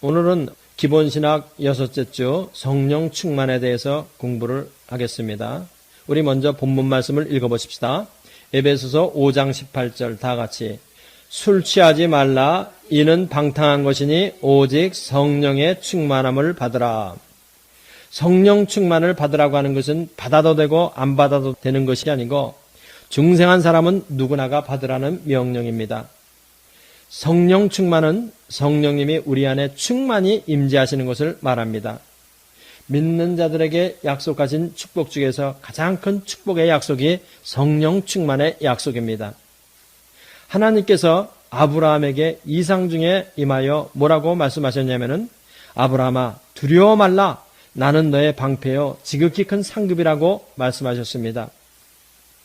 오늘은 기본신학 6째 주 성령 충만에 대해서 공부를 하겠습니다. 우리 먼저 본문 말씀을 읽어보십시다. 에베소서 5장 18절 다 같이 술 취하지 말라 이는 방탕한 것이니 오직 성령의 충만함을 받으라. 성령 충만을 받으라고 하는 것은 받아도 되고 안 받아도 되는 것이 아니고 중생한 사람은 누구나가 받으라는 명령입니다. 성령 충만은 성령님이 우리 안에 충만히 임재하시는 것을 말합니다. 믿는 자들에게 약속하신 축복 중에서 가장 큰 축복의 약속이 성령 충만의 약속입니다. 하나님께서 아브라함에게 이상 중에 임하여 뭐라고 말씀하셨냐면은 아브라함아 두려워 말라 나는 너의 방패요 지극히 큰 상급이라고 말씀하셨습니다.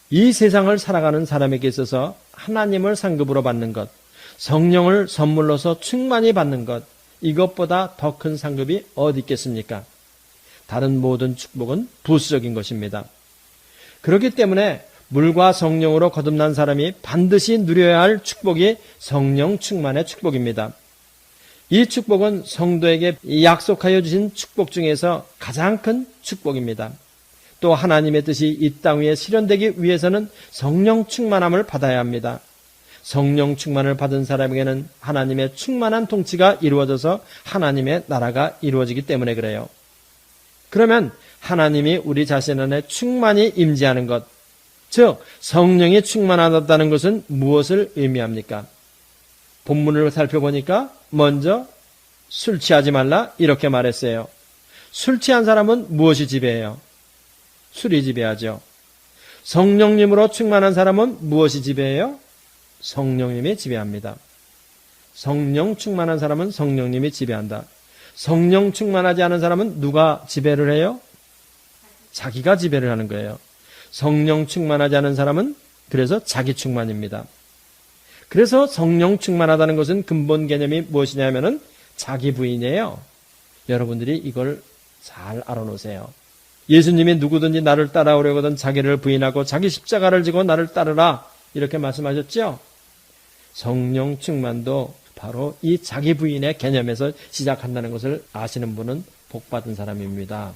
이 세상을 살아가는 사람에게 있어서 하나님을 상급으로 받는 것, 성령을 선물로서 충만히 받는 것, 이것보다 더 큰 상급이 어디 있겠습니까? 다른 모든 축복은 부수적인 것입니다. 그렇기 때문에 물과 성령으로 거듭난 사람이 반드시 누려야 할 축복이 성령 충만의 축복입니다. 이 축복은 성도에게 약속하여 주신 축복 중에서 가장 큰 축복입니다. 또 하나님의 뜻이 이 땅 위에 실현되기 위해서는 성령 충만함을 받아야 합니다. 성령 충만을 받은 사람에게는 하나님의 충만한 통치가 이루어져서 하나님의 나라가 이루어지기 때문에 그래요. 그러면 하나님이 우리 자신 안에 충만히 임재하는 것, 즉 성령이 충만하다는 것은 무엇을 의미합니까? 본문을 살펴보니까 먼저 술 취하지 말라 이렇게 말했어요. 술 취한 사람은 무엇이 지배해요? 술이 지배하죠. 성령님으로 충만한 사람은 무엇이 지배해요? 성령님이 지배합니다. 성령 충만한 사람은 성령님이 지배한다. 성령 충만하지 않은 사람은 누가 지배를 해요? 자기가 지배를 하는 거예요. 성령 충만하지 않은 사람은 그래서 자기 충만입니다. 그래서 성령 충만하다는 것은 근본 개념이 무엇이냐면은 자기 부인이에요. 여러분들이 이걸 잘 알아놓으세요. 예수님이 누구든지 나를 따라오려거든 자기를 부인하고 자기 십자가를 지고 나를 따르라 이렇게 말씀하셨죠? 성령 충만도 바로 이 자기 부인의 개념에서 시작한다는 것을 아시는 분은 복받은 사람입니다.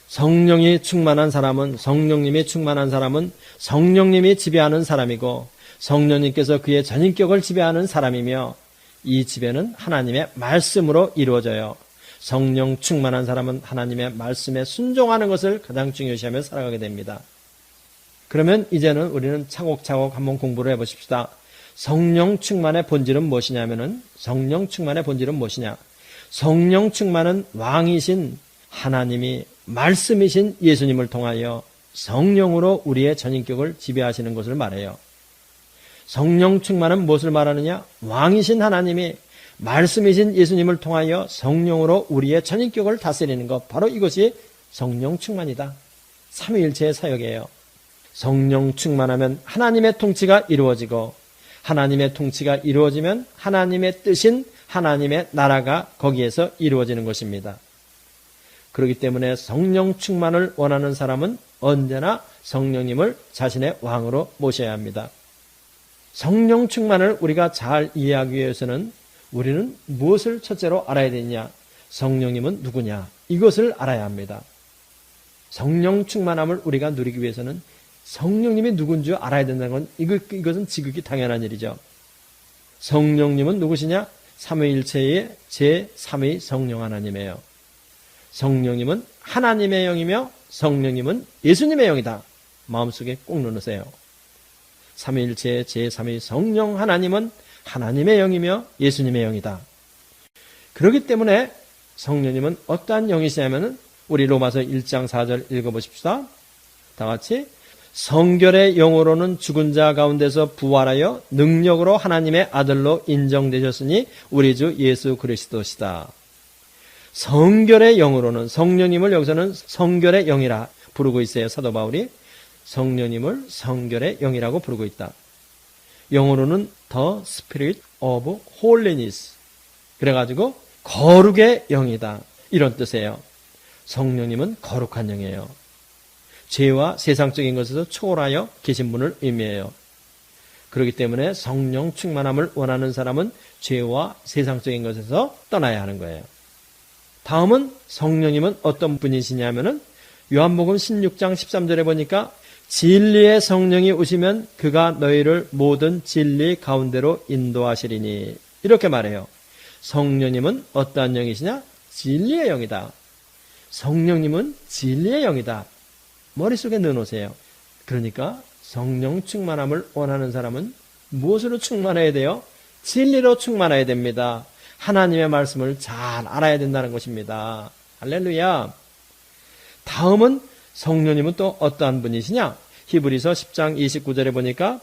성령이 충만한 사람은 성령님이 충만한 사람은 성령님이 지배하는 사람이고 성령님께서 그의 전인격을 지배하는 사람이며 이 지배는 하나님의 말씀으로 이루어져요. 성령 충만한 사람은 하나님의 말씀에 순종하는 것을 가장 중요시하며 살아가게 됩니다. 그러면 이제는 우리는 차곡차곡 한번 공부를 해보십시다. 성령 충만의 본질은 무엇이냐면은 성령 충만의 본질은 무엇이냐? 성령 충만은 왕이신 하나님이 말씀이신 예수님을 통하여 성령으로 우리의 전인격을 지배하시는 것을 말해요. 성령 충만은 무엇을 말하느냐? 왕이신 하나님이 말씀이신 예수님을 통하여 성령으로 우리의 전인격을 다스리는 것, 바로 이것이 성령 충만이다. 삼위일체의 사역이에요. 성령 충만하면 하나님의 통치가 이루어지고 하나님의 통치가 이루어지면 하나님의 뜻인 하나님의 나라가 거기에서 이루어지는 것입니다. 그렇기 때문에 성령 충만을 원하는 사람은 언제나 성령님을 자신의 왕으로 모셔야 합니다. 성령 충만을 우리가 잘 이해하기 위해서는 우리는 무엇을 첫째로 알아야 되느냐? 성령님은 누구냐? 이것을 알아야 합니다. 성령 충만함을 우리가 누리기 위해서는 성령님이 누군지 알아야 된다는 건 이것은 지극히 당연한 일이죠. 성령님은 누구시냐? 삼위일체의 제3위 성령 하나님이에요. 성령님은 하나님의 영이며 성령님은 예수님의 영이다. 마음속에 꼭 넣으세요. 삼위일체의 제3위 성령 하나님은 하나님의 영이며 예수님의 영이다. 그렇기 때문에 성령님은 어떠한 영이시냐면은 우리 로마서 1장 4절 읽어보십시다. 다 같이 성결의 영으로는 죽은 자 가운데서 부활하여 능력으로 하나님의 아들로 인정되셨으니 우리 주 예수 그리스도시다. 성결의 영으로는 성령님을 여기서는 성결의 영이라 부르고 있어요. 사도 바울이 성령님을 성결의 영이라고 부르고 있다. 영어로는 The Spirit of Holiness 그래가지고 거룩의 영이다 이런 뜻이에요. 성령님은 거룩한 영이에요. 죄와 세상적인 것에서 초월하여 계신 분을 의미해요. 그렇기 때문에 성령 충만함을 원하는 사람은 죄와 세상적인 것에서 떠나야 하는 거예요. 다음은 성령님은 어떤 분이시냐면은 요한복음 16장 13절에 보니까 진리의 성령이 오시면 그가 너희를 모든 진리 가운데로 인도하시리니 이렇게 말해요. 성령님은 어떠한 영이시냐? 진리의 영이다. 성령님은 진리의 영이다. 머릿속에 넣어놓으세요. 그러니까 성령 충만함을 원하는 사람은 무엇으로 충만해야 돼요? 진리로 충만해야 됩니다. 하나님의 말씀을 잘 알아야 된다는 것입니다. 할렐루야. 다음은 성령님은 또 어떠한 분이시냐? 히브리서 10장 29절에 보니까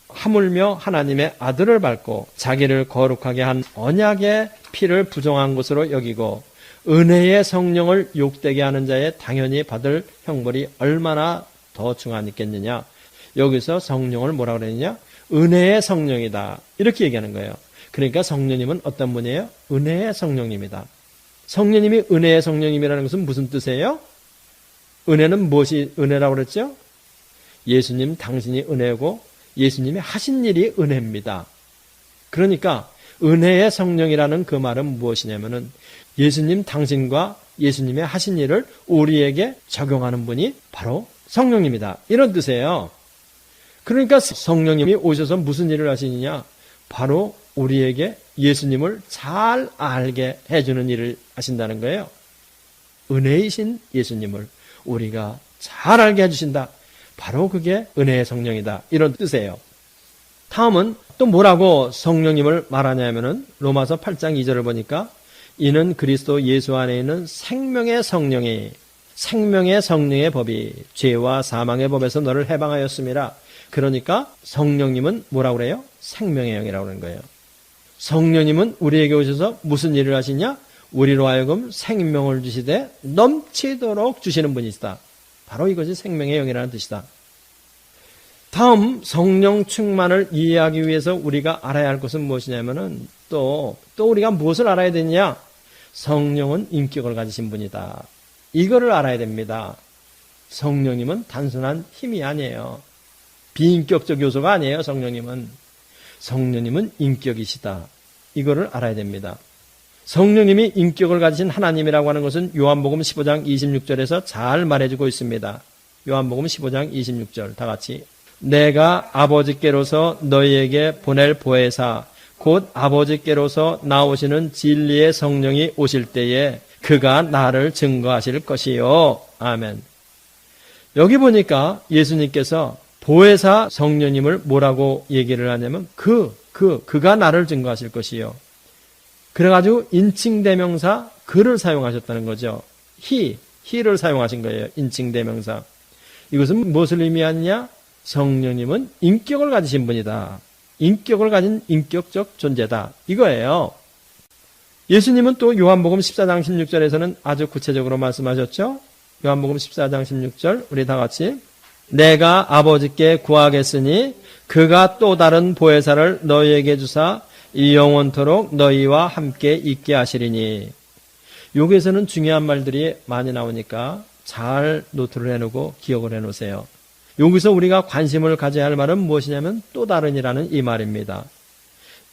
하물며 하나님의 아들을 밟고 자기를 거룩하게 한 언약의 피를 부정한 것으로 여기고 은혜의 성령을 욕되게 하는 자의 당연히 받을 형벌이 얼마나 더 중한 있겠느냐. 여기서 성령을 뭐라 그랬느냐? 은혜의 성령이다. 이렇게 얘기하는 거예요. 그러니까 성령님은 어떤 분이에요? 은혜의 성령님이다. 성령님이 은혜의 성령님이라는 것은 무슨 뜻이에요? 은혜는 무엇이 은혜라고 그랬죠? 예수님 당신이 은혜고 예수님이 하신 일이 은혜입니다. 그러니까 은혜의 성령이라는 그 말은 무엇이냐면은 예수님 당신과 예수님의 하신 일을 우리에게 적용하는 분이 바로 성령님이다. 이런 뜻이에요. 그러니까 성령님이 오셔서 무슨 일을 하시느냐? 바로 우리에게 예수님을 잘 알게 해주는 일을 하신다는 거예요. 은혜이신 예수님을 우리가 잘 알게 해주신다. 바로 그게 은혜의 성령이다. 이런 뜻이에요. 다음은 또 뭐라고 성령님을 말하냐면은 로마서 8장 2절을 보니까 이는 그리스도 예수 안에 있는 생명의 성령의 법이 죄와 사망의 법에서 너를 해방하였음이라. 그러니까 성령님은 뭐라고 그래요? 생명의 영이라고 그러는 거예요. 성령님은 우리에게 오셔서 무슨 일을 하시냐? 우리로 하여금 생명을 주시되 넘치도록 주시는 분이시다. 바로 이것이 생명의 영이라는 뜻이다. 다음 성령 충만을 이해하기 위해서 우리가 알아야 할 것은 무엇이냐면은 또 우리가 무엇을 알아야 되느냐? 성령은 인격을 가지신 분이다. 이거를 알아야 됩니다. 성령님은 단순한 힘이 아니에요. 비인격적 요소가 아니에요. 성령님은 인격이시다. 이거를 알아야 됩니다. 성령님이 인격을 가지신 하나님이라고 하는 것은 요한복음 15장 26절에서 잘 말해주고 있습니다. 요한복음 15장 26절 다 같이 내가 아버지께로서 너희에게 보낼 보혜사 곧 아버지께로서 나오시는 진리의 성령이 오실 때에 그가 나를 증거하실 것이요. 아멘. 여기 보니까 예수님께서 보혜사 성령님을 뭐라고 얘기를 하냐면 그가 나를 증거하실 것이요. 그래가지고 인칭대명사 그를 사용하셨다는 거죠. he를 사용하신 거예요. 인칭대명사. 이것은 무엇을 의미하느냐? 성령님은 인격을 가지신 분이다. 인격을 가진 인격적 존재다. 이거예요. 예수님은 또 요한복음 14장 16절에서는 아주 구체적으로 말씀하셨죠. 요한복음 14장 16절 우리 다 같이 내가 아버지께 구하겠으니 그가 또 다른 보혜사를 너희에게 주사 이 영원토록 너희와 함께 있게 하시리니. 여기에서는 중요한 말들이 많이 나오니까 잘 노트를 해놓고 기억을 해놓으세요. 여기서 우리가 관심을 가져야 할 말은 무엇이냐면 또 다른이라는 이 말입니다.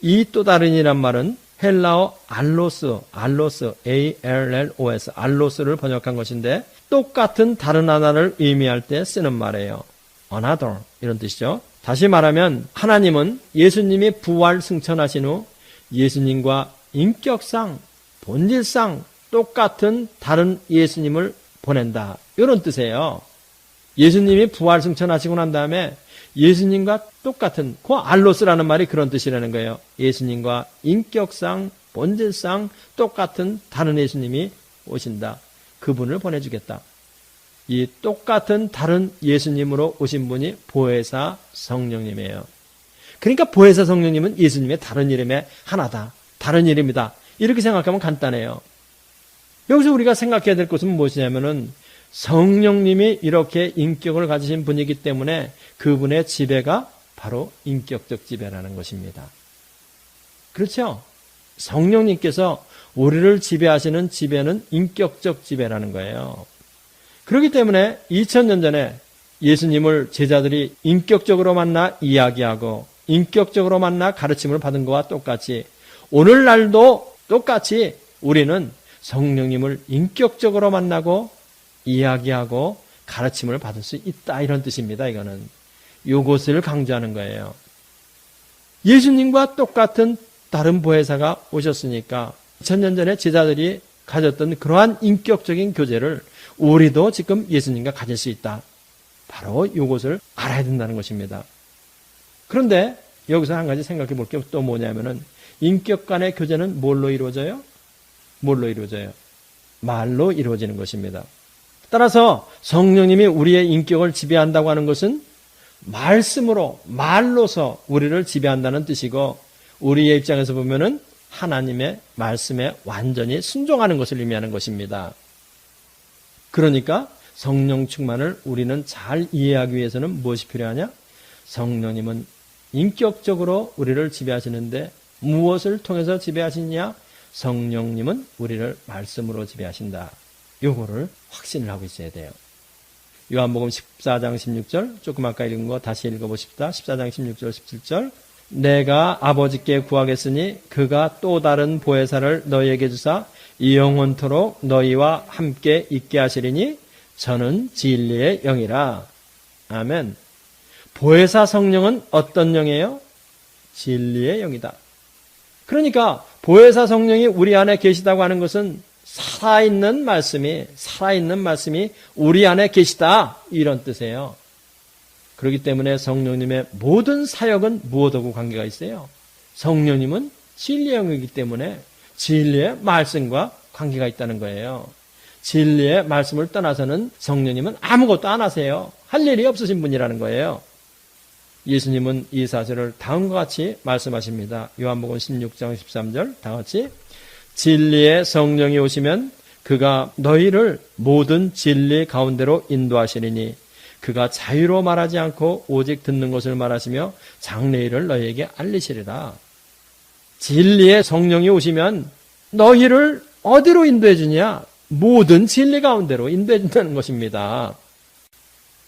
이 또 다른이란 말은 헬라어 알로스, ALLOS, 알로스를 번역한 것인데 똑같은 다른 하나를 의미할 때 쓰는 말이에요. Another 이런 뜻이죠. 다시 말하면 하나님은 예수님이 부활 승천하신 후 예수님과 인격상, 본질상 똑같은 다른 예수님을 보낸다. 이런 뜻이에요. 예수님이 부활 승천하시고 난 다음에 예수님과 똑같은 그 알로스라는 말이 그런 뜻이라는 거예요. 예수님과 인격상, 본질상 똑같은 다른 예수님이 오신다. 그분을 보내주겠다. 이 똑같은 다른 예수님으로 오신 분이 보혜사 성령님이에요. 그러니까 보혜사 성령님은 예수님의 다른 이름의 하나다. 다른 이름이다. 이렇게 생각하면 간단해요. 여기서 우리가 생각해야 될 것은 무엇이냐면은 성령님이 이렇게 인격을 가지신 분이기 때문에 그분의 지배가 바로 인격적 지배라는 것입니다. 그렇죠? 성령님께서 우리를 지배하시는 지배는 인격적 지배라는 거예요. 그렇기 때문에 2000년 전에 예수님을 제자들이 인격적으로 만나 이야기하고 인격적으로 만나 가르침을 받은 것과 똑같이 오늘날도 똑같이 우리는 성령님을 인격적으로 만나고 이야기하고 가르침을 받을 수 있다, 이런 뜻입니다. 이거는 이것을 강조하는 거예요. 예수님과 똑같은 다른 보혜사가 오셨으니까 2000년 전에 제자들이 가졌던 그러한 인격적인 교제를 우리도 지금 예수님과 가질 수 있다. 바로 이것을 알아야 된다는 것입니다. 그런데 여기서 한 가지 생각해 볼 게 또 뭐냐면은 인격 간의 교제는 뭘로 이루어져요? 뭘로 이루어져요? 말로 이루어지는 것입니다. 따라서 성령님이 우리의 인격을 지배한다고 하는 것은 말씀으로, 말로서 우리를 지배한다는 뜻이고, 우리의 입장에서 보면은 하나님의 말씀에 완전히 순종하는 것을 의미하는 것입니다. 그러니까 성령 충만을 우리는 잘 이해하기 위해서는 무엇이 필요하냐? 성령님은 인격적으로 우리를 지배하시는데 무엇을 통해서 지배하시냐? 성령님은 우리를 말씀으로 지배하신다. 요거를 확신을 하고 있어야 돼요. 요한복음 14장 16절, 조금 아까 읽은 거 다시 읽어보십시다. 14장 16절 17절. 내가 아버지께 구하겠으니 그가 또 다른 보혜사를 너희에게 주사 영원토록 너희와 함께 있게 하시리니 저는 진리의 영이라. 아멘. 보혜사 성령은 어떤 영이에요? 진리의 영이다. 그러니까 보혜사 성령이 우리 안에 계시다고 하는 것은 살아있는 말씀이 우리 안에 계시다, 이런 뜻이에요. 그렇기 때문에 성령님의 모든 사역은 무엇하고 관계가 있어요? 성령님은 진리의 영이기 때문에 진리의 말씀과 관계가 있다는 거예요. 진리의 말씀을 떠나서는 성령님은 아무것도 안 하세요. 할 일이 없으신 분이라는 거예요. 예수님은 이 사실을 다음과 같이 말씀하십니다. 요한복음 16장 13절 다같이 진리의 성령이 오시면 그가 너희를 모든 진리 가운데로 인도하시리니 그가 자유로 말하지 않고 오직 듣는 것을 말하시며 장래일을 너희에게 알리시리라. 진리의 성령이 오시면 너희를 어디로 인도해 주냐? 모든 진리 가운데로 인도해 준다는 것입니다.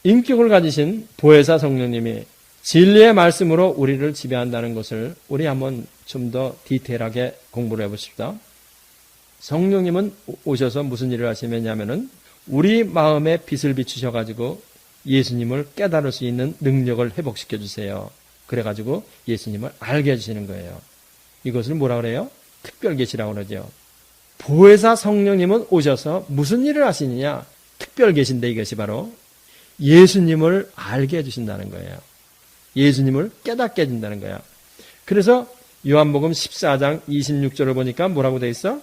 인격을 가지신 보혜사 성령님이 진리의 말씀으로 우리를 지배한다는 것을 우리 한번 좀 더 디테일하게 공부를 해보십시다. 성령님은 오셔서 무슨 일을 하시냐면은 우리 마음에 빛을 비추셔가지고 예수님을 깨달을 수 있는 능력을 회복시켜 주세요. 그래가지고 예수님을 알게 해주시는 거예요. 이것을 뭐라 그래요? 특별계시라고 그러죠. 보혜사 성령님은 오셔서 무슨 일을 하시느냐? 특별계시인데 이것이 바로 예수님을 알게 해주신다는 거예요. 예수님을 깨닫게 해준다는 거야. 그래서 요한복음 14장 26절을 보니까 뭐라고 돼 있어?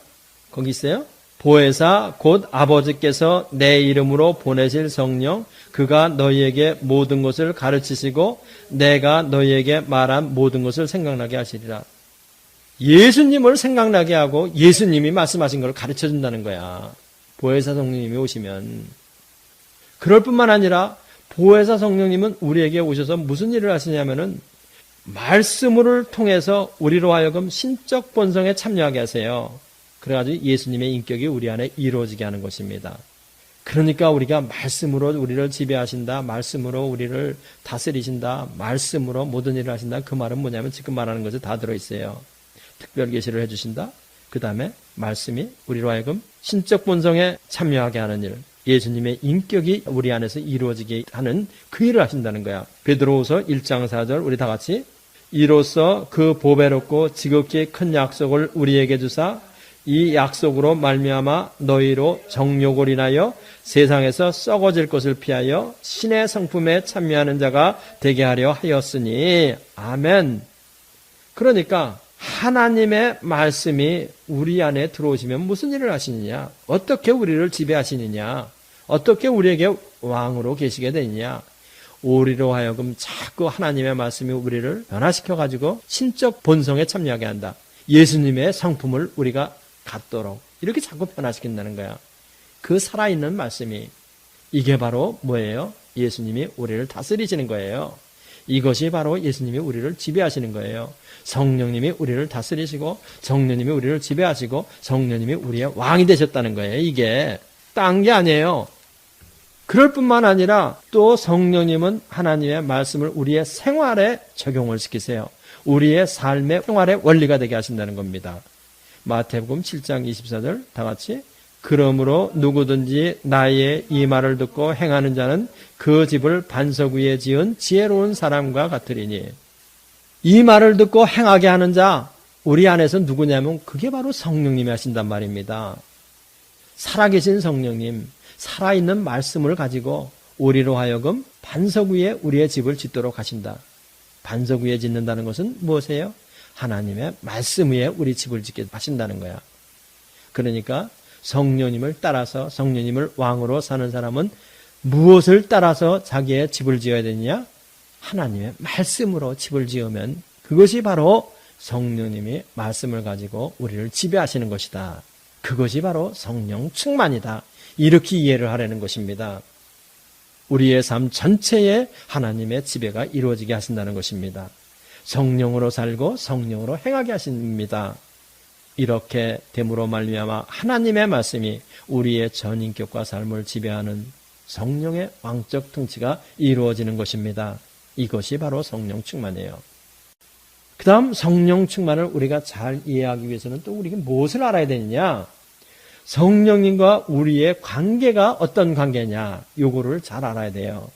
거기 있어요. 보혜사 곧 아버지께서 내 이름으로 보내실 성령 그가 너희에게 모든 것을 가르치시고 내가 너희에게 말한 모든 것을 생각나게 하시리라. 예수님을 생각나게 하고 예수님이 말씀하신 걸 가르쳐 준다는 거야. 보혜사 성령님이 오시면. 그럴 뿐만 아니라 보혜사 성령님은 우리에게 오셔서 무슨 일을 하시냐면은 말씀을 통해서 우리로 하여금 신적 본성에 참여하게 하세요. 그래가지고 예수님의 인격이 우리 안에 이루어지게 하는 것입니다. 그러니까 우리가 말씀으로 우리를 지배하신다, 말씀으로 우리를 다스리신다, 말씀으로 모든 일을 하신다. 그 말은 뭐냐면 지금 말하는 것이 다 들어있어요. 특별 계시를 해주신다. 그 다음에 말씀이 우리로 하여금 신적 본성에 참여하게 하는 일, 예수님의 인격이 우리 안에서 이루어지게 하는 그 일을 하신다는 거야. 베드로후서 1장 4절 우리 다 같이 이로써 그 보배롭고 지극히 큰 약속을 우리에게 주사 이 약속으로 말미암아 너희로 정욕을 인하여 세상에서 썩어질 것을 피하여 신의 성품에 참여하는 자가 되게 하려 하였으니. 아멘. 그러니까 하나님의 말씀이 우리 안에 들어오시면 무슨 일을 하시느냐? 어떻게 우리를 지배하시느냐? 어떻게 우리에게 왕으로 계시게 되느냐? 우리로 하여금 자꾸 하나님의 말씀이 우리를 변화시켜가지고 신적 본성에 참여하게 한다. 예수님의 성품을 우리가 갖도록 이렇게 자꾸 변화시킨다는 거야. 그 살아있는 말씀이 이게 바로 뭐예요? 예수님이 우리를 다스리시는 거예요. 이것이 바로 예수님이 우리를 지배하시는 거예요. 성령님이 우리를 다스리시고 성령님이 우리를 지배하시고 성령님이 우리의 왕이 되셨다는 거예요. 이게 딴 게 아니에요. 그럴 뿐만 아니라 또 성령님은 하나님의 말씀을 우리의 생활에 적용을 시키세요. 우리의 삶의 생활의 원리가 되게 하신다는 겁니다. 마태복음 7장 24절 다 같이 그러므로 누구든지 나의 이 말을 듣고 행하는 자는 그 집을 반석 위에 지은 지혜로운 사람과 같으리니 이 말을 듣고 행하게 하는 자 우리 안에서 누구냐면 그게 바로 성령님이 하신단 말입니다. 살아계신 성령님, 살아있는 말씀을 가지고 우리로 하여금 반석 위에 우리의 집을 짓도록 하신다. 반석 위에 짓는다는 것은 무엇이에요? 하나님의 말씀 위에 우리 집을 짓게 하신다는 거야. 그러니까 성령님을 따라서 성령님을 왕으로 사는 사람은 무엇을 따라서 자기의 집을 지어야 되느냐? 하나님의 말씀으로 집을 지으면 그것이 바로 성령님이 말씀을 가지고 우리를 지배하시는 것이다. 그것이 바로 성령 충만이다. 이렇게 이해를 하려는 것입니다. 우리의 삶 전체에 하나님의 지배가 이루어지게 하신다는 것입니다. 성령으로 살고 성령으로 행하게 하십니다. 이렇게 됨으로 말미암아 하나님의 말씀이 우리의 전인격과 삶을 지배하는 성령의 왕적 통치가 이루어지는 것입니다. 이것이 바로 성령 충만이에요. 그 다음 성령 충만을 우리가 잘 이해하기 위해서는 또 우리가 무엇을 알아야 되느냐? 성령님과 우리의 관계가 어떤 관계냐? 요거를 잘 알아야 돼요.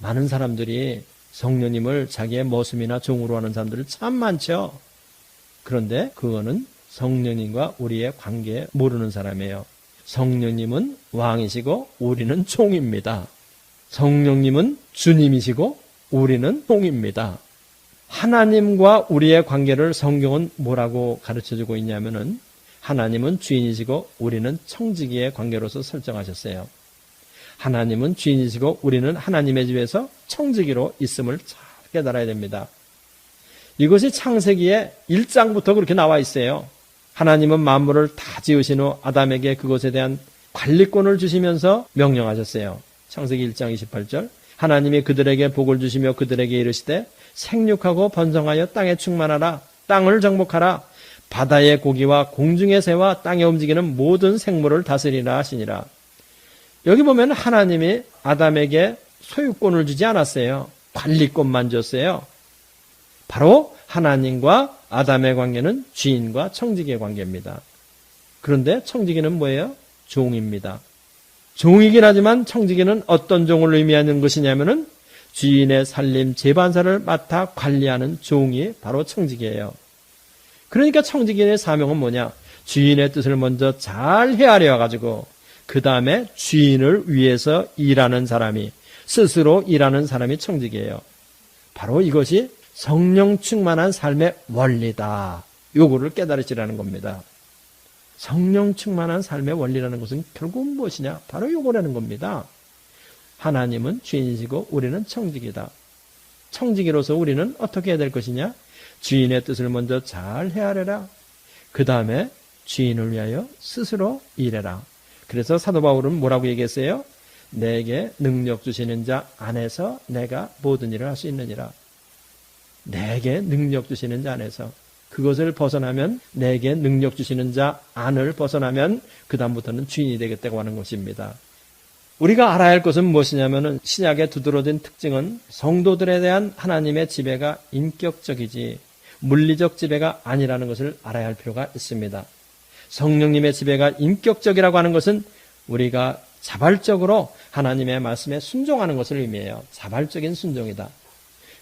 많은 사람들이 성령님을 자기의 모습이나 종으로 하는 사람들이 참 많죠. 그런데 그거는 성령님과 우리의 관계 모르는 사람이에요. 성령님은 왕이시고 우리는 종입니다. 성령님은 주님이시고 우리는 종입니다. 하나님과 우리의 관계를 성경은 뭐라고 가르쳐주고 있냐면은 하나님은 주인이시고 우리는 청지기의 관계로서 설정하셨어요. 하나님은 주인이시고 우리는 하나님의 집에서 청지기로 있음을 잘 깨달아야 됩니다. 이것이 창세기에 1장부터 그렇게 나와 있어요. 하나님은 만물을 다 지으신 후 아담에게 그것에 대한 관리권을 주시면서 명령하셨어요. 창세기 1장 28절 하나님이 그들에게 복을 주시며 그들에게 이르시되 생육하고 번성하여 땅에 충만하라 땅을 정복하라 바다의 고기와 공중의 새와 땅에 움직이는 모든 생물을 다스리라 하시니라. 여기 보면 하나님이 아담에게 소유권을 주지 않았어요. 관리권만 줬어요. 바로 하나님과 아담의 관계는 주인과 청지기의 관계입니다. 그런데 청지기는 뭐예요? 종입니다. 종이긴 하지만 청지기는 어떤 종을 의미하는 것이냐면은 주인의 살림 재반사를 맡아 관리하는 종이 바로 청지기예요. 그러니까 청지기의 사명은 뭐냐? 주인의 뜻을 먼저 잘 헤아려 가지고 그 다음에 주인을 위해서 일하는 사람이 스스로 일하는 사람이 청지기예요. 바로 이것이 성령 충만한 삶의 원리다. 요거를 깨달으시라는 겁니다. 성령 충만한 삶의 원리라는 것은 결국은 무엇이냐? 바로 요거라는 겁니다. 하나님은 주인이시고 우리는 청지기다. 청지기로서 우리는 어떻게 해야 될 것이냐? 주인의 뜻을 먼저 잘 헤아려라. 그 다음에 주인을 위하여 스스로 일해라. 그래서 사도 바울은 뭐라고 얘기했어요? 내게 능력 주시는 자 안에서 내가 모든 일을 할 수 있느니라. 내게 능력 주시는 자 안에서. 그것을 벗어나면 내게 능력 주시는 자 안을 벗어나면 그 다음부터는 주인이 되겠다고 하는 것입니다. 우리가 알아야 할 것은 무엇이냐면은 신약의 두드러진 특징은 성도들에 대한 하나님의 지배가 인격적이지 물리적 지배가 아니라는 것을 알아야 할 필요가 있습니다. 성령님의 지배가 인격적이라고 하는 것은 우리가 자발적으로 하나님의 말씀에 순종하는 것을 의미해요. 자발적인 순종이다.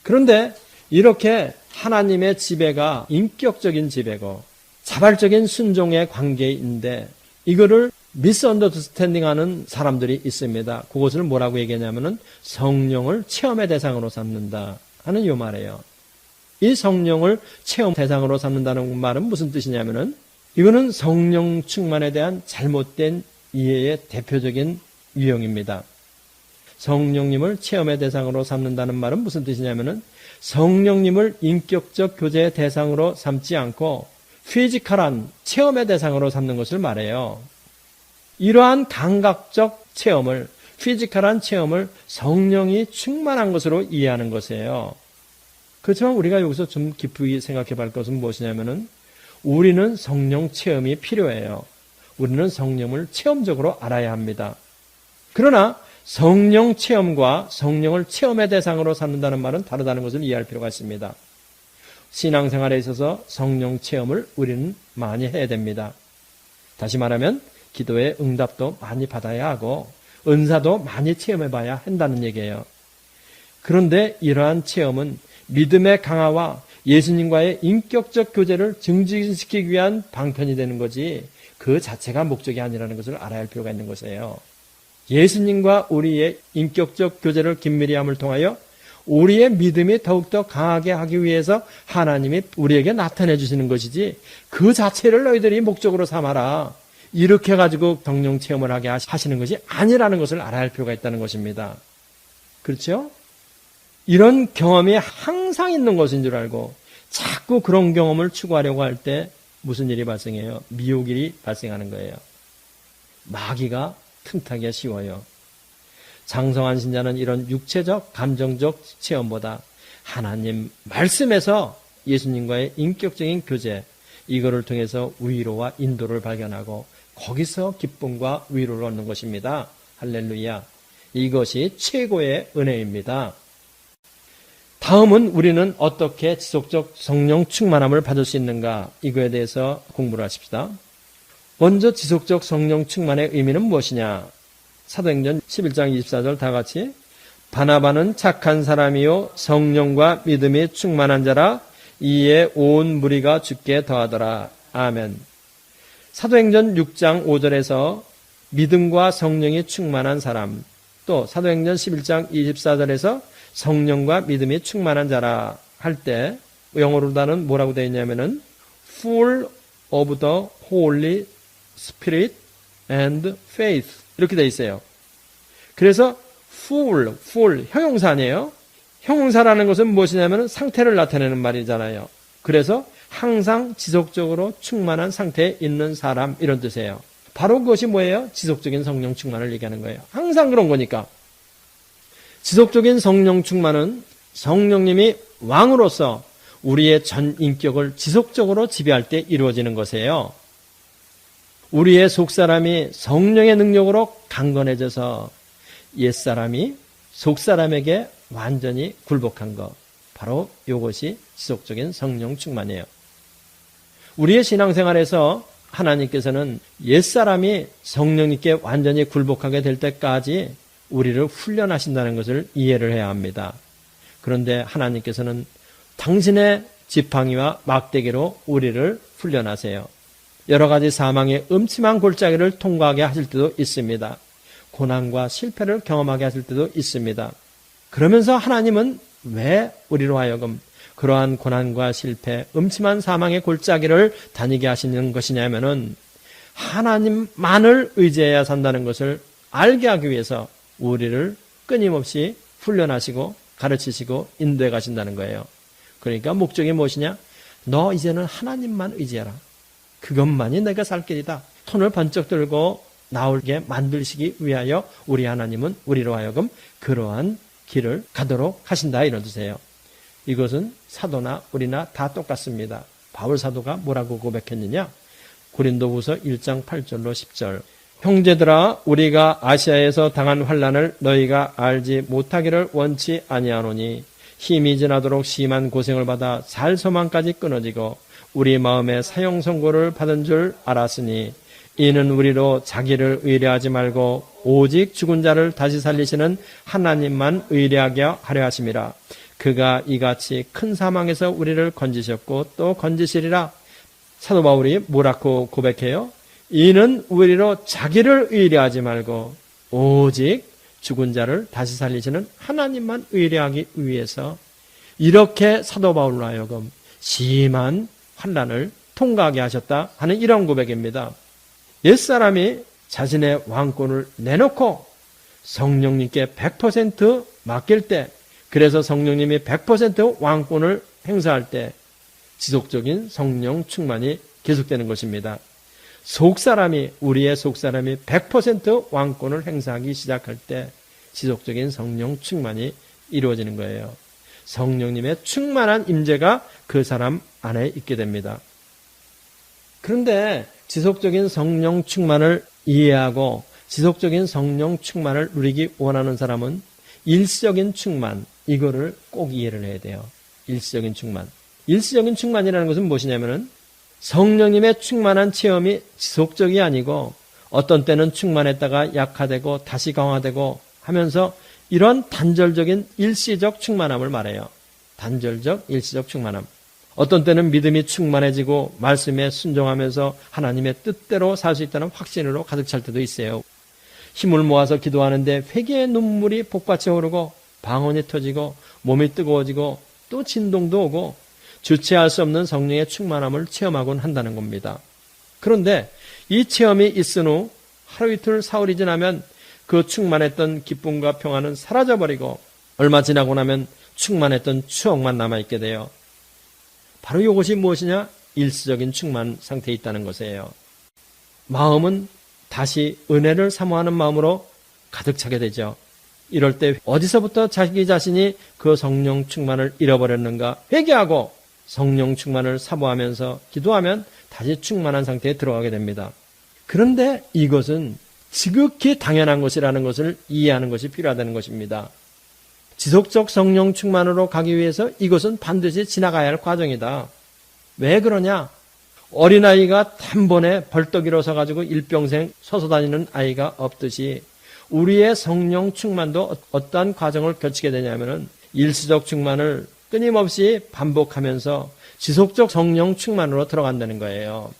그런데 이렇게 하나님의 지배가 인격적인 지배고 자발적인 순종의 관계인데 이거를 미스언더스탠딩하는 사람들이 있습니다. 그것을 뭐라고 얘기하냐면은 성령을 체험의 대상으로 삼는다 하는 요 말이에요. 이 성령을 체험 대상으로 삼는다는 말은 무슨 뜻이냐면은 이거는 성령 충만에 대한 잘못된 이해의 대표적인 유형입니다. 성령님을 체험의 대상으로 삼는다는 말은 무슨 뜻이냐면은 성령님을 인격적 교제의 대상으로 삼지 않고 피지컬한 체험의 대상으로 삼는 것을 말해요. 이러한 감각적 체험을, 피지컬한 체험을 성령이 충만한 것으로 이해하는 것이에요. 그렇지만 우리가 여기서 좀 깊이 생각해 볼 것은 무엇이냐면은 우리는 성령 체험이 필요해요. 우리는 성령을 체험적으로 알아야 합니다. 그러나 성령 체험과 성령을 체험의 대상으로 삼는다는 말은 다르다는 것을 이해할 필요가 있습니다. 신앙생활에 있어서 성령 체험을 우리는 많이 해야 됩니다. 다시 말하면 기도의 응답도 많이 받아야 하고 은사도 많이 체험해봐야 한다는 얘기예요. 그런데 이러한 체험은 믿음의 강화와 예수님과의 인격적 교제를 증진시키기 위한 방편이 되는 거지 그 자체가 목적이 아니라는 것을 알아야 할 필요가 있는 것이에요. 예수님과 우리의 인격적 교제를 긴밀히 함을 통하여 우리의 믿음이 더욱더 강하게 하기 위해서 하나님이 우리에게 나타내 주시는 것이지 그 자체를 너희들이 목적으로 삼아라. 이렇게 가지고 성령 체험을 하게 하시는 것이 아니라는 것을 알아야 할 필요가 있다는 것입니다. 그렇죠? 이런 경험이 항상 있는 것인 줄 알고 자꾸 그런 경험을 추구하려고 할 때 무슨 일이 발생해요? 미혹일이 발생하는 거예요. 마귀가 틈타기가 쉬워요. 장성한 신자는 이런 육체적, 감정적 체험보다 하나님 말씀에서 예수님과의 인격적인 교제, 이거를 통해서 위로와 인도를 발견하고 거기서 기쁨과 위로를 얻는 것입니다. 할렐루야. 이것이 최고의 은혜입니다. 다음은 우리는 어떻게 지속적 성령 충만함을 받을 수 있는가? 이거에 대해서 공부를 하십시다. 먼저 지속적 성령 충만의 의미는 무엇이냐? 사도행전 11장 24절 다 같이 바나바는 착한 사람이요 성령과 믿음이 충만한 자라 이에 온 무리가 주께 더하더라. 아멘. 사도행전 6장 5절에서 믿음과 성령이 충만한 사람, 또 사도행전 11장 24절에서 성령과 믿음이 충만한 자라 할 때 영어로다는 뭐라고 되어 있냐면은 full of the Holy Spirit and faith 이렇게 되어 있어요. 그래서 full 형용사 아니에요? 형용사라는 것은 무엇이냐면 상태를 나타내는 말이잖아요. 그래서 항상 지속적으로 충만한 상태에 있는 사람 이런 뜻이에요. 바로 그것이 뭐예요? 지속적인 성령 충만을 얘기하는 거예요. 항상 그런 거니까. 지속적인 성령 충만은 성령님이 왕으로서 우리의 전 인격을 지속적으로 지배할 때 이루어지는 것이에요. 우리의 속사람이 성령의 능력으로 강건해져서 옛사람이 속사람에게 완전히 굴복한 것, 바로 이것이 지속적인 성령 충만이에요. 우리의 신앙생활에서 하나님께서는 옛사람이 성령님께 완전히 굴복하게 될 때까지 우리를 훈련하신다는 것을 이해를 해야 합니다. 그런데 하나님께서는 당신의 지팡이와 막대기로 우리를 훈련하세요. 여러 가지 사망의 음침한 골짜기를 통과하게 하실 때도 있습니다. 고난과 실패를 경험하게 하실 때도 있습니다. 그러면서 하나님은 왜 우리로 하여금 그러한 고난과 실패, 음침한 사망의 골짜기를 다니게 하시는 것이냐면은 하나님만을 의지해야 산다는 것을 알게 하기 위해서 우리를 끊임없이 훈련하시고 가르치시고 인도해 가신다는 거예요. 그러니까 목적이 무엇이냐? 너 이제는 하나님만 의지해라. 그것만이 내가 살 길이다. 손을 번쩍 들고 나오게 만들시기 위하여 우리 하나님은 우리로 하여금 그러한 길을 가도록 하신다 이런 뜻이에요. 이것은 사도나 우리나 다 똑같습니다. 바울 사도가 뭐라고 고백했느냐? 고린도후서 1장 8절로 10절. 형제들아 우리가 아시아에서 당한 환난을 너희가 알지 못하기를 원치 아니하노니 힘이 지나도록 심한 고생을 받아 살 소망까지 끊어지고 우리 마음에 사형 선고를 받은 줄 알았으니 이는 우리로 자기를 의뢰하지 말고 오직 죽은 자를 다시 살리시는 하나님만 의뢰하게 하려 하심이라. 그가 이같이 큰 사망에서 우리를 건지셨고 또 건지시리라. 사도 바울이 뭐라고 고백해요? 이는 우리로 자기를 의뢰하지 말고 오직 죽은 자를 다시 살리시는 하나님만 의뢰하기 위해서 이렇게 사도 바울로 하여금 심한 환난을 통과하게 하셨다 하는 이런 고백입니다. 옛사람이 자신의 왕권을 내놓고 성령님께 100% 맡길 때, 그래서 성령님이 100% 왕권을 행사할 때 지속적인 성령 충만이 계속되는 것입니다. 우리의 속사람이 100% 왕권을 행사하기 시작할 때 지속적인 성령 충만이 이루어지는 거예요. 성령님의 충만한 임재가 그 사람 안에 있게 됩니다. 그런데 지속적인 성령 충만을 이해하고 지속적인 성령 충만을 누리기 원하는 사람은 일시적인 충만, 이거를 꼭 이해를 해야 돼요. 일시적인 충만. 일시적인 충만이라는 것은 무엇이냐면은 성령님의 충만한 체험이 지속적이 아니고 어떤 때는 충만했다가 약화되고 다시 강화되고 하면서 이런 단절적인 일시적 충만함을 말해요. 단절적 일시적 충만함. 어떤 때는 믿음이 충만해지고 말씀에 순종하면서 하나님의 뜻대로 살 수 있다는 확신으로 가득 찰 때도 있어요. 힘을 모아서 기도하는데 회개의 눈물이 복받쳐 오르고 방언이 터지고 몸이 뜨거워지고 또 진동도 오고 주체할 수 없는 성령의 충만함을 체험하곤 한다는 겁니다. 그런데 이 체험이 있은 후 하루 이틀 사흘이 지나면 그 충만했던 기쁨과 평안은 사라져버리고 얼마 지나고 나면 충만했던 추억만 남아있게 돼요. 바로 이것이 무엇이냐? 일시적인 충만 상태에 있다는 것이에요. 마음은 다시 은혜를 사모하는 마음으로 가득 차게 되죠. 이럴 때 어디서부터 자기 자신이 그 성령 충만을 잃어버렸는가 회개하고 성령 충만을 사모하면서 기도하면 다시 충만한 상태에 들어가게 됩니다. 그런데 이것은 지극히 당연한 것이라는 것을 이해하는 것이 필요하다는 것입니다. 지속적 성령 충만으로 가기 위해서 이것은 반드시 지나가야 할 과정이다. 왜 그러냐? 어린아이가 한 번에 벌떡 일어서가지고 일평생 서서 다니는 아이가 없듯이 우리의 성령 충만도 어떠한 과정을 거치게 되냐면은 일시적 충만을 끊임없이 반복하면서 지속적 성령 충만으로 들어간다는 거예요.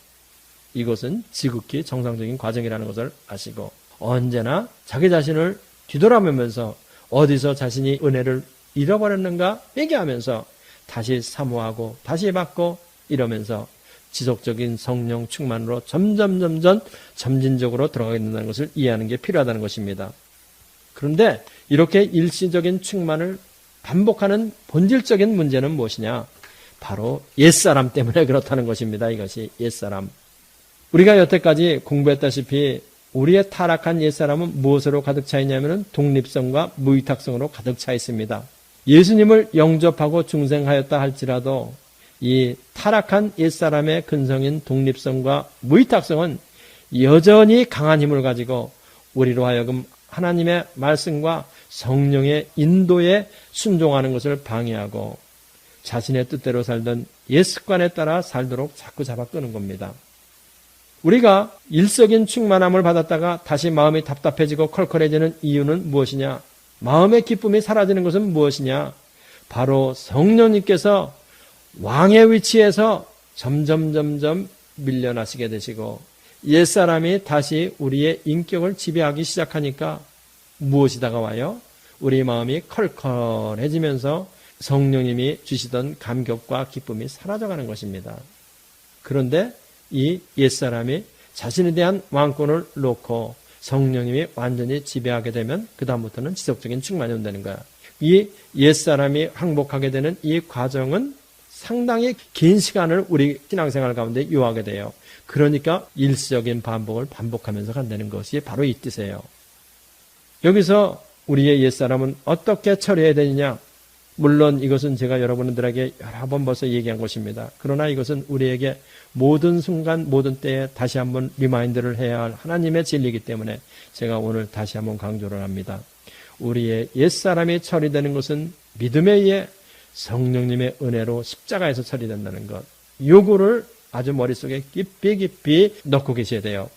이것은 지극히 정상적인 과정이라는 것을 아시고 언제나 자기 자신을 뒤돌아보면서 어디서 자신이 은혜를 잃어버렸는가 회개하면서 다시 사모하고 다시 받고 이러면서 지속적인 성령 충만으로 점진적으로 들어가게 된다는 것을 이해하는 게 필요하다는 것입니다. 그런데 이렇게 일시적인 충만을 반복하는 본질적인 문제는 무엇이냐? 바로 옛사람 때문에 그렇다는 것입니다. 이것이 옛사람. 우리가 여태까지 공부했다시피 우리의 타락한 옛사람은 무엇으로 가득 차 있냐면 독립성과 무위탁성으로 가득 차 있습니다. 예수님을 영접하고 중생하였다 할지라도 이 타락한 옛사람의 근성인 독립성과 무위탁성은 여전히 강한 힘을 가지고 우리로 하여금 하나님의 말씀과 성령의 인도에 순종하는 것을 방해하고 자신의 뜻대로 살던 옛 습관에 따라 살도록 자꾸 잡아 끄는 겁니다. 우리가 일적인 충만함을 받았다가 다시 마음이 답답해지고 컬컬해지는 이유는 무엇이냐? 마음의 기쁨이 사라지는 것은 무엇이냐? 바로 성령님께서 왕의 위치에서 점점 밀려나시게 되시고 옛사람이 다시 우리의 인격을 지배하기 시작하니까 무엇이 다가와요? 우리 마음이 컬컬해지면서 성령님이 주시던 감격과 기쁨이 사라져가는 것입니다. 그런데 이 옛사람이 자신에 대한 왕권을 놓고 성령님이 완전히 지배하게 되면 그 다음부터는 지속적인 충만이 온다는 거야. 이 옛사람이 항복하게 되는 이 과정은 상당히 긴 시간을 우리 신앙생활 가운데 요하게 돼요. 그러니까 일시적인 반복을 반복하면서 간다는 것이 바로 이 뜻이에요. 여기서 우리의 옛사람은 어떻게 처리해야 되느냐? 물론 이것은 제가 여러분들에게 여러 번 벌써 얘기한 것입니다. 그러나 이것은 우리에게 모든 순간 모든 때에 다시 한번 리마인드를 해야 할 하나님의 진리이기 때문에 제가 오늘 다시 한번 강조를 합니다. 우리의 옛사람이 처리되는 것은 믿음에 의해 성령님의 은혜로 십자가에서 처리된다는 것. 요구를 아주 머릿속에 깊이 넣고 계셔야 돼요.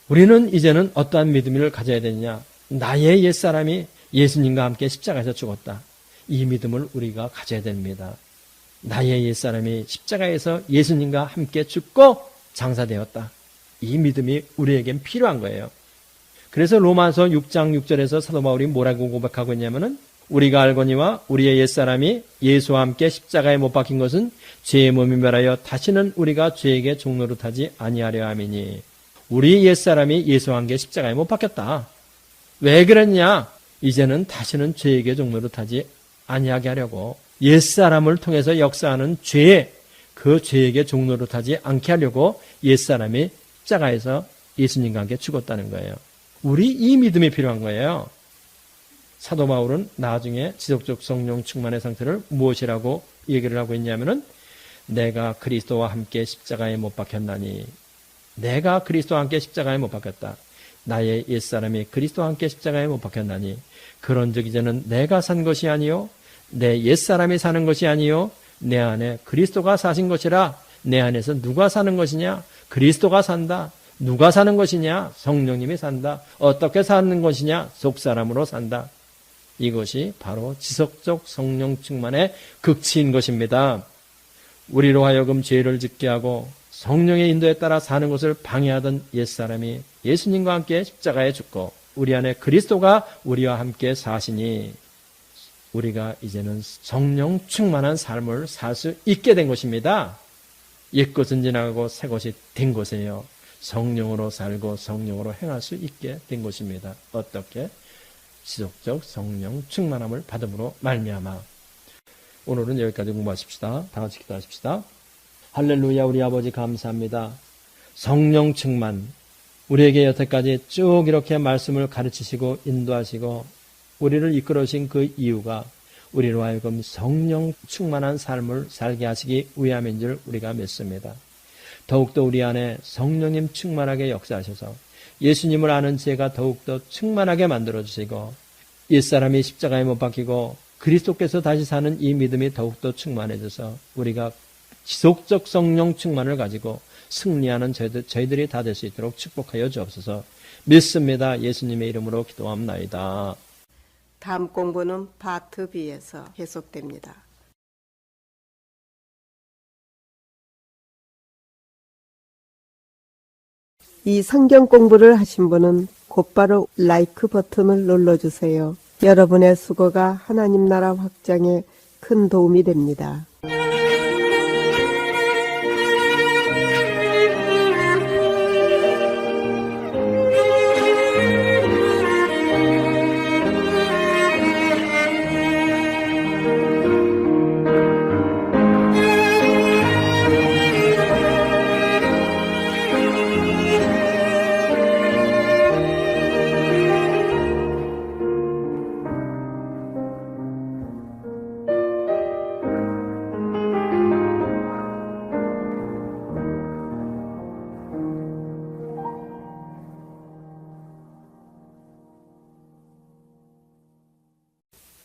우리는 이제는 어떠한 믿음을 가져야 되느냐? 나의 옛사람이 예수님과 함께 십자가에서 죽었다. 이 믿음을 우리가 가져야 됩니다. 나의 옛사람이 십자가에서 예수님과 함께 죽고 장사되었다. 이 믿음이 우리에겐 필요한 거예요. 그래서 로마서 6장 6절에서 사도 바울이 뭐라고 고백하고 있냐면은 우리가 알거니와 우리의 옛사람이 예수와 함께 십자가에 못 박힌 것은 죄의 몸이 멸하여 다시는 우리가 죄에게 종노릇하지 아니하려 함이니 우리 옛사람이 예수와 함께 십자가에 못 박혔다. 왜 그랬냐? 이제는 다시는 죄에게 종노릇하지 아니하게 하려고 옛사람을 통해서 역사하는 죄, 그 죄에게 종노릇하지 않게 하려고 옛사람이 십자가에서 예수님과 함께 죽었다는 거예요. 우리 이 믿음이 필요한 거예요. 사도 바울은 나중에 지속적 성령 충만의 상태를 무엇이라고 얘기를 하고 있냐면은 내가 그리스도와 함께 십자가에 못 박혔나니 내가 그리스도와 함께 십자가에 못 박혔다. 나의 옛사람이 그리스도와 함께 십자가에 못 박혔나니 그런즉 이제는 내가 산 것이 아니요 내 옛사람이 사는 것이 아니요 내 안에 그리스도가 사신 것이라. 내 안에서 누가 사는 것이냐? 그리스도가 산다. 누가 사는 것이냐? 성령님이 산다. 어떻게 사는 것이냐? 속사람으로 산다. 이것이 바로 지속적 성령 충만의 극치인 것입니다. 우리로 하여금 죄를 짓게 하고 성령의 인도에 따라 사는 것을 방해하던 옛사람이 예수님과 함께 십자가에 죽고 우리 안에 그리스도가 우리와 함께 사시니 우리가 이제는 성령 충만한 삶을 살 수 있게 된 것입니다. 옛것은 지나가고 새것이 된 것이에요. 성령으로 살고 성령으로 행할 수 있게 된 것입니다. 어떻게? 지속적 성령 충만함을 받음으로 말미암아. 오늘은 여기까지 공부하십시다. 다 같이 기도하십시다. 할렐루야. 우리 아버지 감사합니다. 성령 충만, 우리에게 여태까지 쭉 이렇게 말씀을 가르치시고 인도하시고 우리를 이끌어신 그 이유가 우리로 하여금 성령 충만한 삶을 살게 하시기 위함인 줄 우리가 믿습니다. 더욱더 우리 안에 성령님 충만하게 역사하셔서 예수님을 아는 지혜가 더욱더 충만하게 만들어주시고 옛사람이 십자가에 못 박히고 그리스도께서 다시 사는 이 믿음이 더욱더 충만해져서 우리가 지속적 성령 충만을 가지고 승리하는 저희들이 다 될 수 있도록 축복하여 주옵소서. 믿습니다. 예수님의 이름으로 기도합나이다. 다음 공부는 파트 B에서 계속됩니다. 이 성경 공부를 하신 분은 곧바로 라이크 버튼을 눌러주세요. 여러분의 수고가 하나님 나라 확장에 큰 도움이 됩니다.